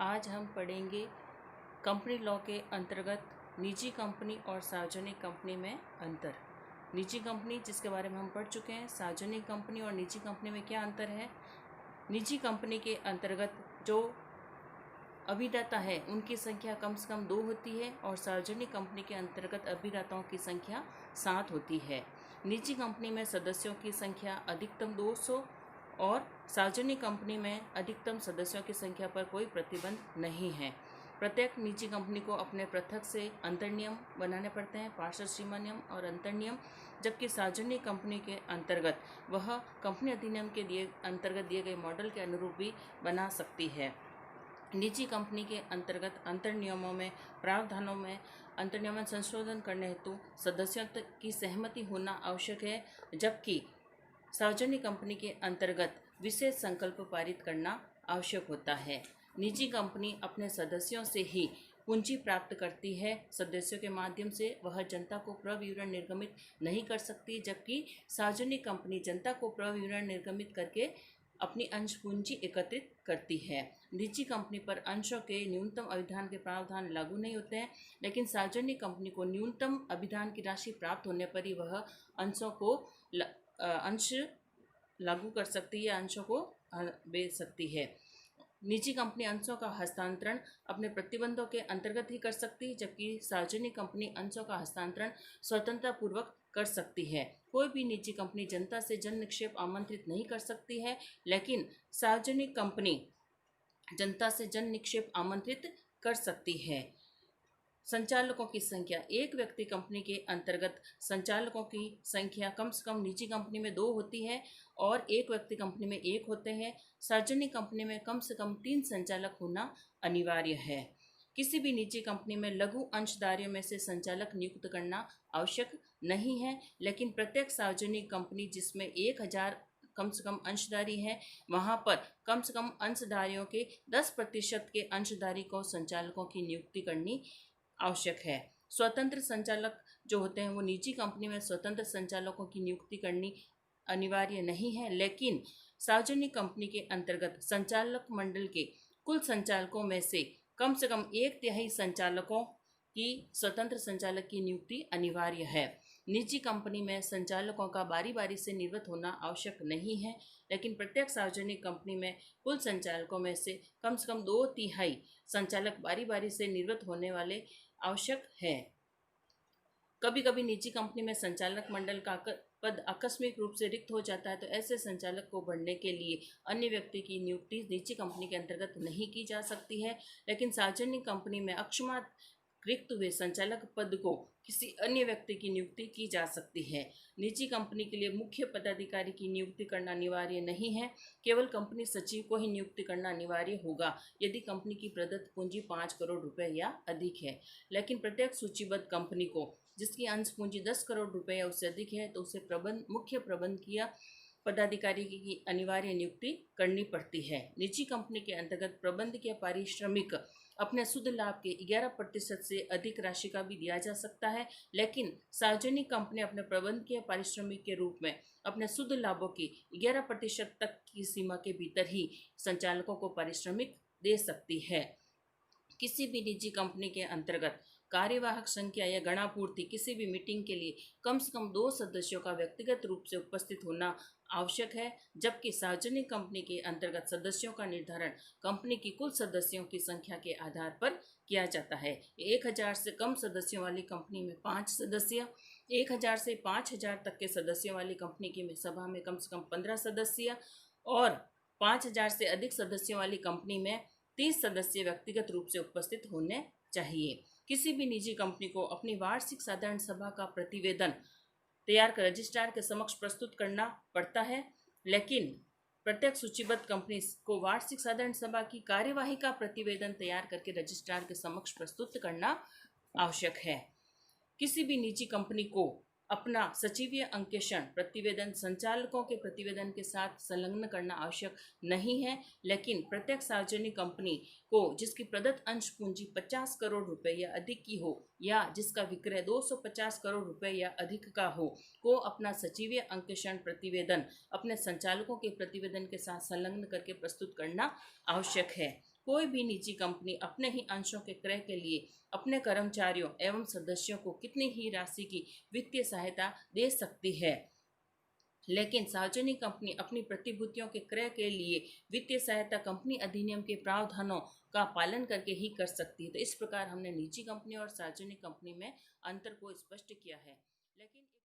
आज हम पढ़ेंगे कंपनी लॉ के अंतर्गत निजी कंपनी और सार्वजनिक कंपनी में अंतर। निजी कंपनी जिसके बारे में हम पढ़ चुके हैं, सार्वजनिक कंपनी और निजी कंपनी में क्या अंतर है। निजी कंपनी के अंतर्गत जो अभिदाता है उनकी संख्या कम से कम 2 होती है और सार्वजनिक कंपनी के अंतर्गत अभिदाताओं की संख्या 7 होती है। निजी कंपनी में सदस्यों की संख्या अधिकतम 200 और सार्वजनिक कंपनी में अधिकतम सदस्यों की संख्या पर कोई प्रतिबंध नहीं है। प्रत्येक निजी कंपनी को अपने पृथक से अंतर्नियम बनाने पड़ते हैं, पार्षद सीमा नियम और अंतर्नियम, जबकि सार्वजनिक कंपनी के अंतर्गत वह कंपनी अधिनियम के अंतर्गत दिए गए मॉडल के अनुरूप भी बना सकती है। निजी कंपनी के अंतर्गत अंतर्नियमों में प्रावधानों में अंतर्नियमन संशोधन करने हेतु सदस्यों की सहमति होना आवश्यक है, जबकि सार्वजनिक कंपनी के अंतर्गत विशेष संकल्प पारित करना आवश्यक होता है। निजी कंपनी अपने सदस्यों से ही पूंजी प्राप्त करती है, सदस्यों के माध्यम से वह जनता को प्रविवरण निर्गमित नहीं कर सकती, जबकि सार्वजनिक कंपनी जनता को प्रविवरण निर्गमित करके अपनी अंश पूंजी एकत्रित करती है। निजी कंपनी पर अंशों के न्यूनतम अभिधान के प्रावधान लागू नहीं होते हैं, लेकिन सार्वजनिक कंपनी को न्यूनतम अभिधान की राशि प्राप्त होने पर ही वह अंशों को अंश लागू कर सकती है, अंशों को बेच सकती है। निजी कंपनी अंशों का हस्तांतरण अपने प्रतिबंधों के अंतर्गत ही कर सकती है, जबकि सार्वजनिक कंपनी अंशों का हस्तांतरण स्वतंत्रता पूर्वक कर सकती है। कोई भी निजी कंपनी जनता से जन निक्षेप आमंत्रित नहीं कर सकती है, लेकिन सार्वजनिक कंपनी जनता से जन निक्षेप आमंत्रित कर सकती है। संचालकों की संख्या, एक व्यक्ति कंपनी के अंतर्गत संचालकों की संख्या कम से कम निजी कंपनी में 2 होती है और एक व्यक्ति कंपनी में 1 होते हैं। सार्वजनिक कंपनी में कम से कम 3 संचालक होना अनिवार्य है। किसी भी निजी कंपनी में लघु अंशधारियों में से संचालक नियुक्त करना आवश्यक नहीं है, लेकिन प्रत्येक सार्वजनिक कंपनी जिसमें 1000 कम से कम अंशधारी है, वहां पर कम से कम अंशधारियों के 10% के अंशधारी को संचालकों की नियुक्ति करनी आवश्यक है। स्वतंत्र संचालक जो होते हैं वो निजी कंपनी में स्वतंत्र संचालकों की नियुक्ति करनी अनिवार्य नहीं है, लेकिन सार्वजनिक कंपनी के अंतर्गत संचालक मंडल के कुल संचालकों में से कम 1/3 संचालकों की स्वतंत्र संचालक की नियुक्ति अनिवार्य है। निजी कंपनी में संचालकों का बारी बारी से निवृत्त होना आवश्यक नहीं है, लेकिन प्रत्येक सार्वजनिक कंपनी में कुल संचालकों में से कम 2/3 संचालक बारी बारी से निवृत्त होने वाले आवश्यक है। कभी कभी निजी कंपनी में संचालक मंडल का पद आकस्मिक रूप से रिक्त हो जाता है, तो ऐसे संचालक को भरने के लिए अन्य व्यक्ति की नियुक्ति निजी कंपनी के अंतर्गत नहीं की जा सकती है, लेकिन सार्वजनिक कंपनी में अकस्मात रिक्त हुए संचालक पद को किसी अन्य व्यक्ति की नियुक्ति की जा सकती है। निजी कंपनी के लिए मुख्य पदाधिकारी की नियुक्ति करना अनिवार्य नहीं है, केवल कंपनी सचिव को ही नियुक्ति करना अनिवार्य होगा यदि कंपनी की प्रदत्त पूंजी 5 करोड़ रुपए या अधिक है। लेकिन प्रत्येक सूचीबद्ध कंपनी को जिसकी अंश पूंजी 10 करोड़ रुपए या उससे अधिक है, तो उसे मुख्य प्रबंधकीय पदाधिकारी की अनिवार्य नियुक्ति करनी पड़ती है। निजी कंपनी के अंतर्गत प्रबंधकीय पारिश्रमिक अपने शुद्ध लाभ के 11% से अधिक राशि का भी दिया जा सकता है, लेकिन सार्वजनिक कंपनी अपने प्रबंधकीय पारिश्रमिक के रूप में अपने शुद्ध लाभों की 11% तक की सीमा के भीतर ही संचालकों को पारिश्रमिक दे सकती है। किसी भी निजी कंपनी के अंतर्गत कार्यवाहक संख्या या गणापूर्ति किसी भी मीटिंग के लिए कम से कम 2 सदस्यों का व्यक्तिगत रूप से उपस्थित होना आवश्यक है, जबकि सार्वजनिक कंपनी के अंतर्गत सदस्यों का निर्धारण कंपनी की कुल सदस्यों की संख्या के आधार पर किया जाता है। 1000 से कम सदस्यों वाली कंपनी में 5 सदस्य, 1000 से 5000 तक के सदस्यों वाली कंपनी की सभा में कम से कम 15 सदस्य और 5000 से अधिक सदस्यों वाली कंपनी में 30 सदस्य व्यक्तिगत रूप से उपस्थित होने चाहिए। किसी भी निजी कंपनी को अपनी वार्षिक साधारण सभा का प्रतिवेदन तैयार कर रजिस्ट्रार के समक्ष प्रस्तुत करना पड़ता है, लेकिन प्रत्येक सूचीबद्ध कंपनी को वार्षिक साधारण सभा की कार्यवाही का प्रतिवेदन तैयार करके रजिस्ट्रार के समक्ष प्रस्तुत करना आवश्यक है। किसी भी निजी कंपनी को अपना सचिवीय अंकेक्षण प्रतिवेदन संचालकों के प्रतिवेदन के साथ संलग्न करना आवश्यक नहीं है, लेकिन प्रत्येक सार्वजनिक कंपनी को जिसकी प्रदत्त अंश पूंजी 50 करोड़ रुपए या अधिक की हो या जिसका विक्रय 250 करोड़ रुपए या अधिक का हो, को अपना सचिवीय अंकेक्षण प्रतिवेदन अपने संचालकों के प्रतिवेदन के साथ संलग्न करके प्रस्तुत करना आवश्यक है। कोई भी निजी कंपनी अपने ही अंशों के क्रय के लिए अपने कर्मचारियों एवं सदस्यों को कितनी ही राशि की वित्तीय सहायता दे सकती है, लेकिन सार्वजनिक कंपनी अपनी प्रतिभूतियों के क्रय के लिए वित्तीय सहायता कंपनी अधिनियम के प्रावधानों का पालन करके ही कर सकती है। तो इस प्रकार हमने निजी कंपनी और सार्वजनिक कंपनी में अंतर को स्पष्ट किया है। लेकिन